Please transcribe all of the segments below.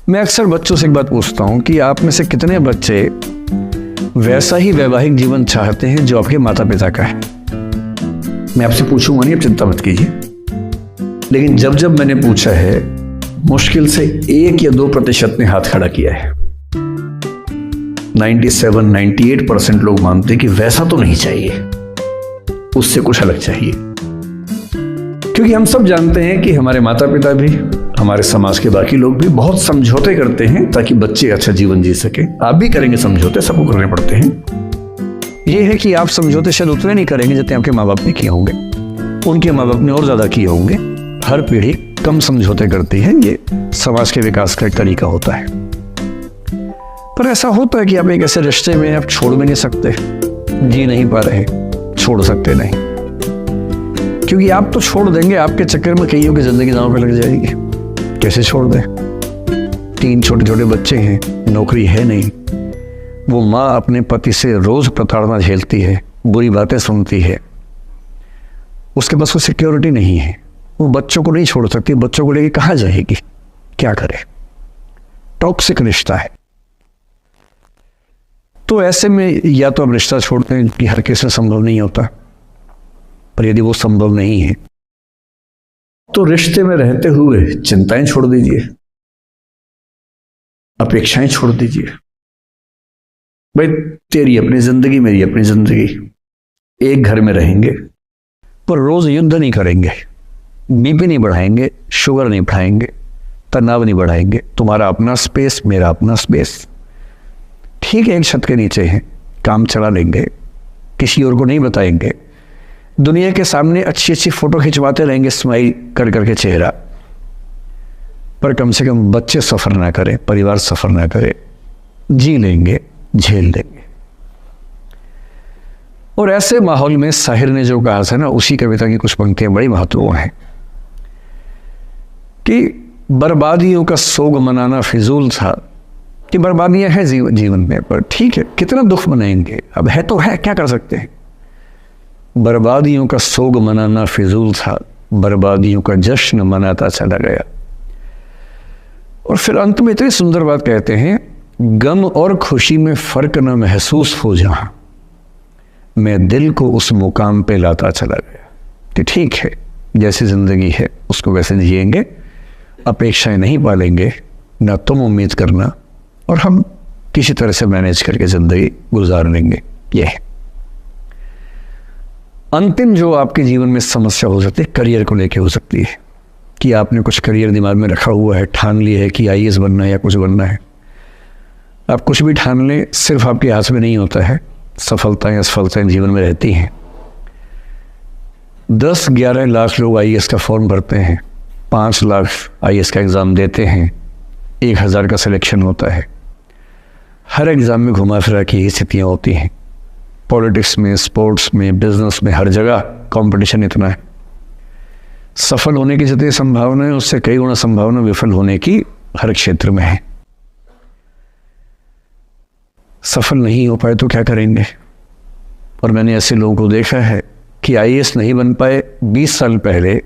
मैं अक्सर बच्चों से एक बात पूछता हूँ कि आप में से कितने बच्चे वैसा ही वैवाहिक जीवन चाहते हैं जो आपके माता पिता का है। मैं आपसे पूछूंगा नहीं, आप चिंता मत कीजिए, लेकिन जब जब मैंने पूछा है मुश्किल से 1 या 2% ने हाथ खड़ा किया है। 97-98% लोग मानते हैं कि वैसा तो नहीं चाहिए, उससे कुछ अलग चाहिए। क्योंकि हम सब जानते हैं कि हमारे माता पिता भी, हमारे समाज के बाकी लोग भी बहुत समझौते करते हैं ताकि बच्चे अच्छा जीवन जी सके। आप भी करेंगे समझौते, सबको करने पड़ते हैं। यह है कि आप समझौते शायद उतने नहीं करेंगे जितने आपके माँ बाप ने किए होंगे, उनके माँ बाप ने और ज्यादा किए होंगे। हर पीढ़ी कम समझौते करती है, ये समाज के विकास का एक तरीका होता है। पर ऐसा होता है कि आप एक ऐसे रिश्ते में आप छोड़ भी नहीं सकते, जी नहीं पा रहे, छोड़ सकते नहीं, क्योंकि आप तो छोड़ देंगे, आपके चक्कर में कईयों की जिंदगी दांव पे लग जाएगी। कैसे छोड़ दें? 3 छोटे छोटे बच्चे हैं, नौकरी है नहीं, वो माँ अपने पति से रोज प्रताड़ना झेलती है, बुरी बातें सुनती है, उसके पास कोई सिक्योरिटी नहीं है, वो बच्चों को नहीं छोड़ सकती, बच्चों को लेके कहाँ जाएगी, क्या करे? टॉक्सिक रिश्ता है। तो ऐसे में या तो आप रिश्ता छोड़ते हैं कि हर किसी से संभव नहीं होता, पर यदि वो संभव नहीं है तो रिश्ते में रहते हुए चिंताएं छोड़ दीजिए, अपेक्षाएं छोड़ दीजिए। भाई तेरी अपनी जिंदगी, मेरी अपनी जिंदगी, एक घर में रहेंगे पर रोज युद्ध नहीं करेंगे, बीपी नहीं बढ़ाएंगे, शुगर नहीं बढ़ाएंगे, तनाव नहीं बढ़ाएंगे। तुम्हारा अपना स्पेस, मेरा अपना स्पेस, ठीक है, एक छत के नीचे है, काम चला लेंगे, किसी और को नहीं बताएंगे, दुनिया के सामने अच्छी अच्छी फोटो खिंचवाते रहेंगे स्माइल कर करके चेहरा, पर कम से कम बच्चे सफर ना करें, परिवार सफर ना करे, जी लेंगे, झेल लेंगे। और ऐसे माहौल में साहिर ने जो कहा था ना, उसी कविता की कुछ पंक्तियां बड़ी महत्वपूर्ण हैं कि बर्बादियों का सोग मनाना फिजूल था, कि बर्बादियां हैं जीवन में, पर ठीक है, कितना दुख मनाएंगे, अब है तो है, क्या कर सकते हैं। बर्बादियों का सोग मनाना फिजूल था, बर्बादियों का जश्न मनाता चला गया। और फिर अंत में इतनी सुंदर बात कहते हैं, गम और खुशी में फर्क न महसूस हो जहां, मैं दिल को उस मुकाम पे लाता चला गया। कि ठीक है, जैसी जिंदगी है उसको वैसे जिएंगे, अपेक्षाएं नहीं पालेंगे, ना तुम उम्मीद करना, और हम किसी तरह से मैनेज करके जिंदगी गुजार लेंगे। ये है अंतिम जो आपके जीवन में समस्या हो सकती है, करियर को लेके हो सकती है कि आपने कुछ करियर दिमाग में रखा हुआ है, ठान लिया है कि आईएएस बनना है या कुछ बनना है। आप कुछ भी ठान लें, सिर्फ आपके हाथ में नहीं होता है, सफलताएं असफलताएं जीवन में रहती हैं। 10-11 लाख लोग आईएएस का फॉर्म भरते हैं, 5 लाख आईएएस का एग्ज़ाम देते हैं, 1000 का सिलेक्शन होता है। हर एग्ज़ाम में घुमा फिरा की ही स्थितियाँ होती हैं। पॉलिटिक्स में, स्पोर्ट्स में, बिजनेस में, हर जगह कंपटीशन इतना है। सफल होने की जितनी संभावना है उससे कई गुना संभावना विफल होने की हर क्षेत्र में है। सफल नहीं हो पाए तो क्या करेंगे? और मैंने ऐसे लोगों को देखा है कि आईएएस नहीं बन पाए 20 साल पहले,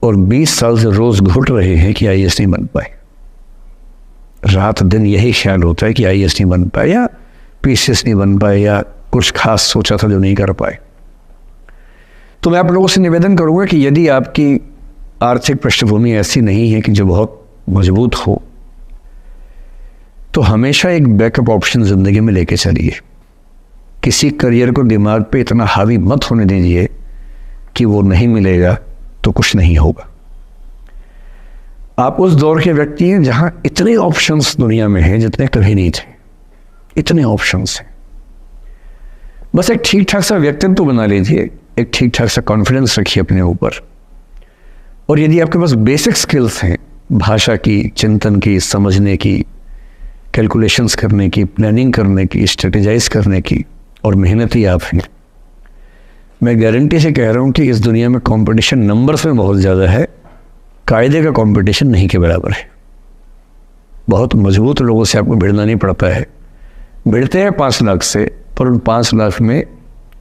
और 20 साल से रोज घुट रहे हैं कि आईएएस नहीं बन पाए। रात दिन यही ख्याल होता है कि आईएएस नहीं बन पाए, या पीसीएस नहीं बन पाए, या कुछ खास सोचा था जो नहीं कर पाए। तो मैं आप लोगों से निवेदन करूंगा कि यदि आपकी आर्थिक पृष्ठभूमि ऐसी नहीं है कि जो बहुत मजबूत हो, तो हमेशा एक बैकअप ऑप्शन जिंदगी में लेके चलिए। किसी करियर को दिमाग पे इतना हावी मत होने दीजिए कि वो नहीं मिलेगा तो कुछ नहीं होगा। आप उस दौर के व्यक्ति हैं जहां इतने ऑप्शंस दुनिया में हैं जितने कभी नहीं थे, इतने ऑप्शंस हैं। बस एक ठीक ठाक सा व्यक्तित्व बना लीजिए, एक ठीक ठाक सा कॉन्फिडेंस रखिए अपने ऊपर, और यदि आपके पास बेसिक स्किल्स हैं, भाषा की, चिंतन की, समझने की, कैलकुलेशंस करने की, प्लानिंग करने की, स्ट्रेटेजाइज करने की, और मेहनती आप हैं, मैं गारंटी से कह रहा हूँ कि इस दुनिया में कंपटीशन नंबर्स में बहुत ज़्यादा है, कायदे का कंपटीशन नहीं के बराबर है। बहुत मजबूत लोगों से आपको भिड़ना नहीं पड़ता है। भिड़ते हैं 5 लाख से, पर उन 5 लाख में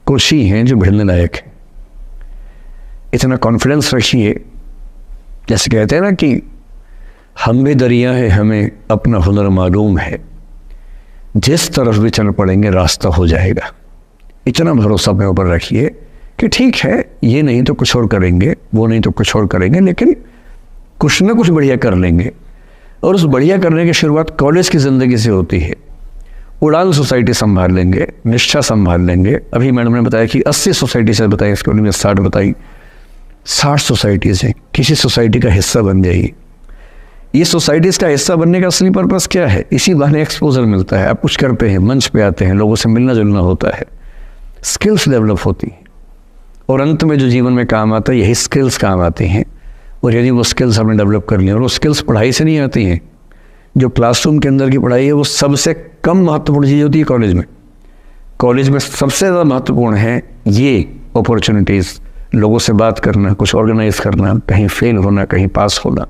कुछ ही हैं जो भिड़ने लायक है। इतना कॉन्फिडेंस रखिए, जैसे कहते हैं ना कि हम भी दरिया है, हमें अपना हुनर मालूम है, जिस तरफ भी चल पड़ेंगे रास्ता हो जाएगा। इतना भरोसा अपने ऊपर रखिए कि ठीक है, ये नहीं तो कुछ और करेंगे, वो नहीं तो कुछ और करेंगे, लेकिन कुछ ना कुछ बढ़िया कर लेंगे। और उस बढ़िया करने की शुरुआत कॉलेज की ज़िंदगी से होती है। उड़ान सोसाइटी संभाल लेंगे, निष्ठा संभाल लेंगे। अभी मैडम ने बताया कि 80 सोसाइटी से बताई, इसके में 60 बताई। 60 सोसाइटीज़ हैं, किसी सोसाइटी का हिस्सा बन जाइए। ये सोसाइटीज़ का हिस्सा बनने का असली पर्पस क्या है? इसी बहाने एक्सपोजर मिलता है, आप कुछ करते हैं, मंच पे आते हैं, लोगों से मिलना जुलना होता है, स्किल्स डेवलप होती हैं, और अंत में जो जीवन में काम आता है यही स्किल्स काम आती हैं। और यदि वो स्किल्स हमने डेवलप कर लिए, और वो स्किल्स पढ़ाई से नहीं आती हैं, जो क्लासरूम के अंदर की पढ़ाई है वो सबसे कम महत्वपूर्ण चीज़ होती है कॉलेज में। कॉलेज में सबसे ज़्यादा महत्वपूर्ण है ये अपॉर्चुनिटीज़, लोगों से बात करना, कुछ ऑर्गेनाइज करना, कहीं फेल होना, कहीं पास होना,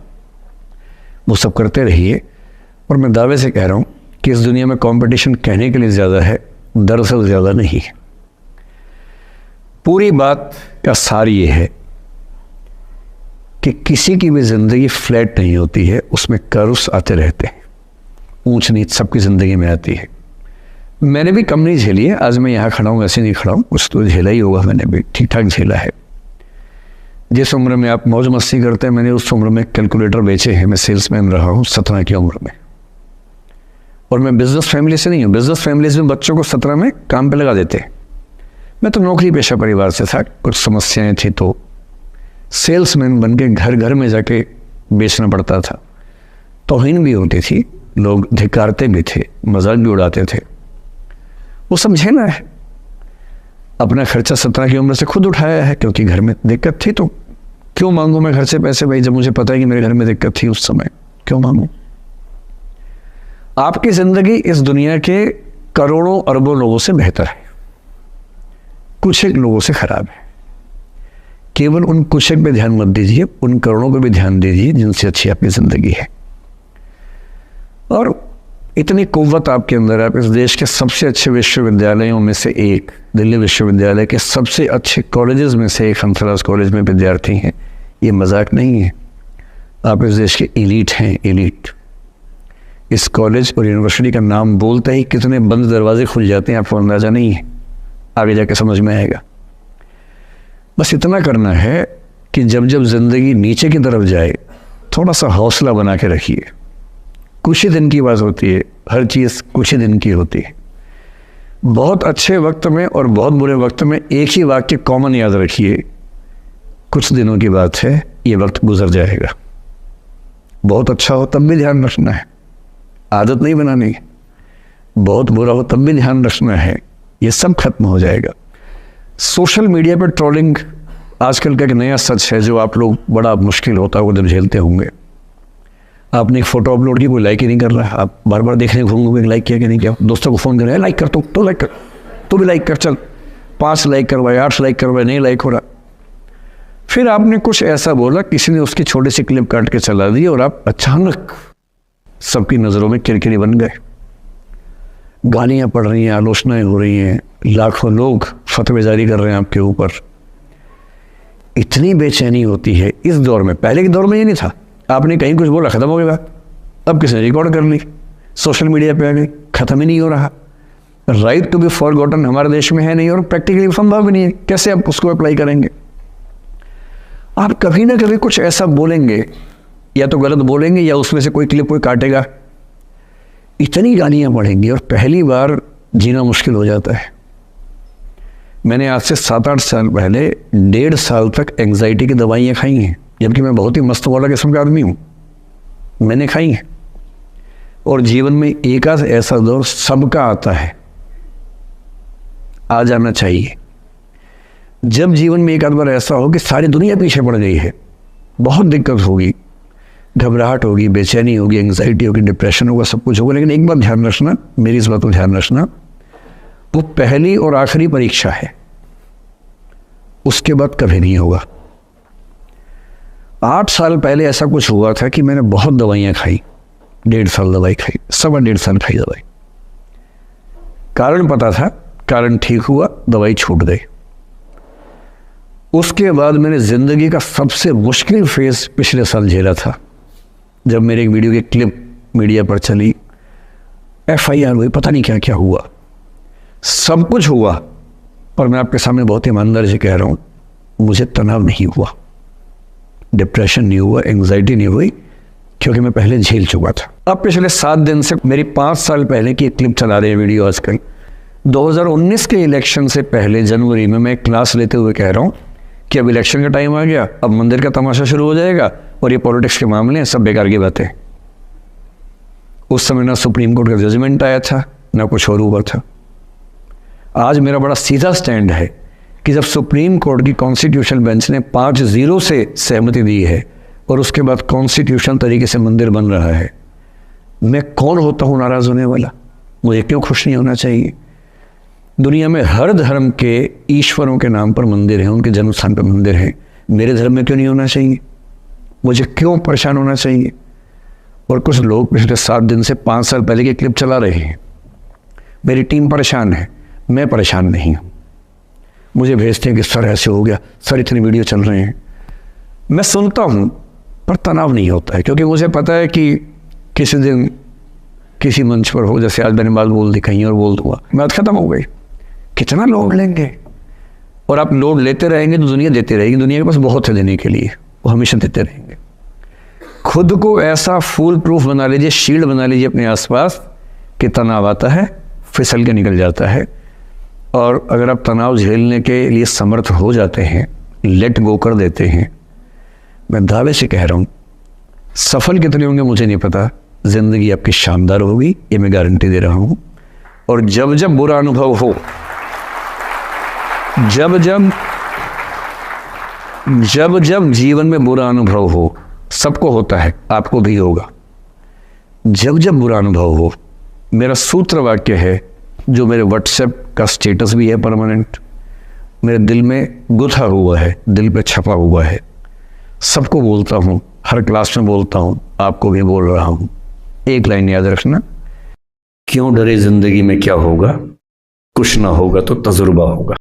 वो सब करते रहिए। और मैं दावे से कह रहा हूँ कि इस दुनिया में कंपटीशन कहने के लिए ज़्यादा है, दरअसल ज़्यादा नहीं है। पूरी बात का सार ये है कि किसी की भी ज़िंदगी फ्लैट नहीं होती है, उसमें कर्व्स आते रहते हैं, ऊंच नीच सबकी ज़िंदगी में आती है। मैंने भी कम नहीं झेली है, आज मैं यहाँ खड़ा हूँ ऐसे नहीं खड़ा हूँ, कुछ तो झेला ही होगा, मैंने भी ठीक ठाक झेला है। जिस उम्र में आप मौज मस्ती करते हैं, मैंने उस उम्र में कैलकुलेटर बेचे हैं। मैं सेल्समैन रहा हूँ 17 की उम्र में, और मैं बिजनेस फैमिली से नहीं हूँ। बिजनेस फैमिलीज में बच्चों को 17 में काम पे लगा देते हैं। मैं तो नौकरी पेशा परिवार से था, कुछ समस्याएं थी तो सेल्समैन बन के घर घर में जाके बेचना पड़ता था। तौहीन भी होती थी, लोग धिक्कारते भी थे, मजाक भी उड़ाते थे। वो समझे ना है, अपना खर्चा 17 की उम्र से खुद उठाया है, क्योंकि घर में दिक्कत थी। तो क्यों मांगू मैं घर से पैसे भाई, जब मुझे पता है कि मेरे घर में दिक्कत थी उस समय, क्यों मांगू? आपकी ज़िंदगी इस दुनिया के करोड़ों अरबों लोगों से बेहतर है, कुछ एक लोगों से खराब है। केवल उन कुछ एक पे ध्यान मत दीजिए, उन करोड़ों पे भी ध्यान दीजिए जिनसे अच्छी आपकी ज़िंदगी है। और इतनी कुव्वत आपके अंदर, आप इस देश के सबसे अच्छे विश्वविद्यालयों में से एक, दिल्ली विश्वविद्यालय के सबसे अच्छे कॉलेजेस में से एक हंसराज कॉलेज में विद्यार्थी हैं। ये मजाक नहीं है, आप इस देश के एलीट हैं, एलीट। इस कॉलेज और यूनिवर्सिटी का नाम बोलते ही कितने बंद दरवाजे खुल जाते हैं, आपको अंदाज़ा नहीं है, आगे जाके समझ में आएगा। बस इतना करना है कि जब जब ज़िंदगी नीचे की तरफ जाए, थोड़ा सा हौसला बना के रखिए। कुछ ही दिन की बात होती है, हर चीज़ कुछ ही दिन की होती है। बहुत अच्छे वक्त में और बहुत बुरे वक्त में एक ही वाक्य कॉमन याद रखिए, कुछ दिनों की बात है, ये वक्त गुजर जाएगा। बहुत अच्छा हो तब भी ध्यान रखना है, आदत नहीं बनानी। बहुत बुरा हो तब भी ध्यान रखना है, ये सब खत्म हो जाएगा। सोशल मीडिया पर ट्रोलिंग आजकल का एक नया सच है, जो आप लोग बड़ा मुश्किल होता है जब झेलते होंगे। आपने एक फ़ोटो अपलोड की, कोई लाइक ही नहीं कर रहा, आप बार बार देखने घूमोगे लाइक किया कि नहीं किया। दोस्तों को फ़ोन करें, लाइक कर, तो लाइक कर, तो भी लाइक कर, चल 5 लाइक करवाए, 8 लाइक करवाए, नहीं लाइक हो रहा। फिर आपने कुछ ऐसा बोला, किसी ने उसकी छोटी सी क्लिप काट के चला दी, और आप अचानक सबकी नज़रों में किरकिरी बन गए। गालियाँ पड़ रही हैं, आलोचनाएँ हो रही हैं, लाखों लोग फतवे जारी कर रहे हैं आपके ऊपर। इतनी बेचैनी होती है इस दौर में। पहले के दौर में ये नहीं था, आपने कहीं कुछ बोला, ख़त्म हो गई बात। अब किसी ने रिकॉर्ड कर ली, सोशल मीडिया पे आ गई, ख़त्म ही नहीं हो रहा। राइट टू बी फॉरगॉटन हमारे देश में है नहीं, और प्रैक्टिकली संभव भी नहीं है। कैसे आप उसको अप्लाई करेंगे? आप कभी ना कभी कुछ ऐसा बोलेंगे, या तो गलत बोलेंगे, या उसमें से कोई क्लिप कोई काटेगा। इतनी गालियाँ पड़ेंगी और पहली बार जीना मुश्किल हो जाता है। मैंने आज से 7-8 साल पहले 1.5 साल तक एंग्जाइटी की दवाइयाँ खाई हैं, जबकि मैं बहुत ही मस्त वाला किस्म का आदमी हूँ, मैंने खाई हैं। और जीवन में एक आध ऐसा दौर सबका आता है, आ जाना चाहिए। जब जीवन में एक आध बार ऐसा हो कि सारी दुनिया पीछे पड़ गई है, बहुत दिक्कत होगी, घबराहट होगी, बेचैनी होगी, एंग्जाइटी होगी, डिप्रेशन होगा, सब कुछ होगा। लेकिन एक बात ध्यान रखना, मेरी इस बात को ध्यान रखना, वो पहली और आखिरी परीक्षा है, उसके बाद कभी नहीं होगा। 8 साल पहले ऐसा कुछ हुआ था कि मैंने बहुत दवाइयाँ खाई, 1.5 साल दवाई खाई, 1.25 साल खाई दवाई। कारण पता था, कारण ठीक हुआ, दवाई छूट गई। उसके बाद मैंने ज़िंदगी का सबसे मुश्किल फेज़ पिछले साल झेला था, जब मेरे एक वीडियो की क्लिप मीडिया पर चली, FIR हुई, पता नहीं क्या क्या हुआ, सब कुछ हुआ, पर मैं आपके सामने बहुत ईमानदारी से कह रहा हूँ, मुझे तनाव नहीं हुआ, डिप्रेशन नहीं हुआ, एंग्जाइटी नहीं हुई, क्योंकि मैं पहले झेल चुका था। अब पिछले 7 दिन से मेरी 5 साल पहले की एक क्लिप चला रही है वीडियो आजकल। 2019 के इलेक्शन से पहले जनवरी में मैं एक क्लास लेते हुए कह रहा हूँ कि अब इलेक्शन का टाइम आ गया, अब मंदिर का तमाशा शुरू हो जाएगा और ये पॉलिटिक्स के मामले हैं, सब बेकार की बातें। उस समय ना सुप्रीम कोर्ट का जजमेंट आया था, ना कुछ और हुआ था। आज मेरा बड़ा सीधा स्टैंड है कि जब सुप्रीम कोर्ट की कॉन्स्टिट्यूशन बेंच ने 5-0 से सहमति दी है और उसके बाद कॉन्स्टिट्यूशन तरीके से मंदिर बन रहा है, मैं कौन होता हूँ नाराज़ होने वाला? मुझे क्यों खुश नहीं होना चाहिए? दुनिया में हर धर्म के ईश्वरों के नाम पर मंदिर हैं, उनके जन्म स्थान पर मंदिर हैं, मेरे धर्म में क्यों नहीं होना चाहिए? मुझे क्यों परेशान होना चाहिए? और कुछ लोग पिछले 7 दिन से 5 साल पहले की क्लिप चला रहे हैं। मेरी टीम परेशान है, मैं परेशान नहीं हूँ। मुझे भेजते हैं कि सर ऐसे हो गया, सर इतने वीडियो चल रहे हैं। मैं सुनता हूँ पर तनाव नहीं होता है, क्योंकि मुझे पता है कि किसी दिन किसी मंच पर हो, जैसे आज मैंने बात बोल दी, कहीं और बोल दूंगा, बात खत्म हो गई। कितना लोड लेंगे? और आप लोड लेते रहेंगे तो दुनिया देते रहेगी। दुनिया के पास बहुत है देने के लिए, वो हमेशा देते रहेंगे। खुद को ऐसा फूल प्रूफ बना लीजिए, शील्ड बना लीजिए अपने आसपास कि तनाव आता है फिसल के निकल जाता है। और अगर आप तनाव झेलने के लिए समर्थ हो जाते हैं, लेट गो कर देते हैं, मैं दावे से कह रहा हूँ, सफल कितने होंगे मुझे नहीं पता, जिंदगी आपकी शानदार होगी, ये मैं गारंटी दे रहा हूँ। और जब जब बुरा अनुभव हो, जब जब जीवन में बुरा अनुभव हो, सबको होता है, आपको भी होगा। जब जब बुरा अनुभव हो, मेरा सूत्र वाक्य है जो मेरे व्हाट्सएप का स्टेटस भी है परमानेंट, मेरे दिल में गुथा हुआ है, दिल पे छपा हुआ है, सबको बोलता हूँ, हर क्लास में बोलता हूँ, आपको भी बोल रहा हूँ। एक लाइन याद रखना, क्यों डरे जिंदगी में क्या होगा, कुछ ना होगा तो तजुर्बा होगा।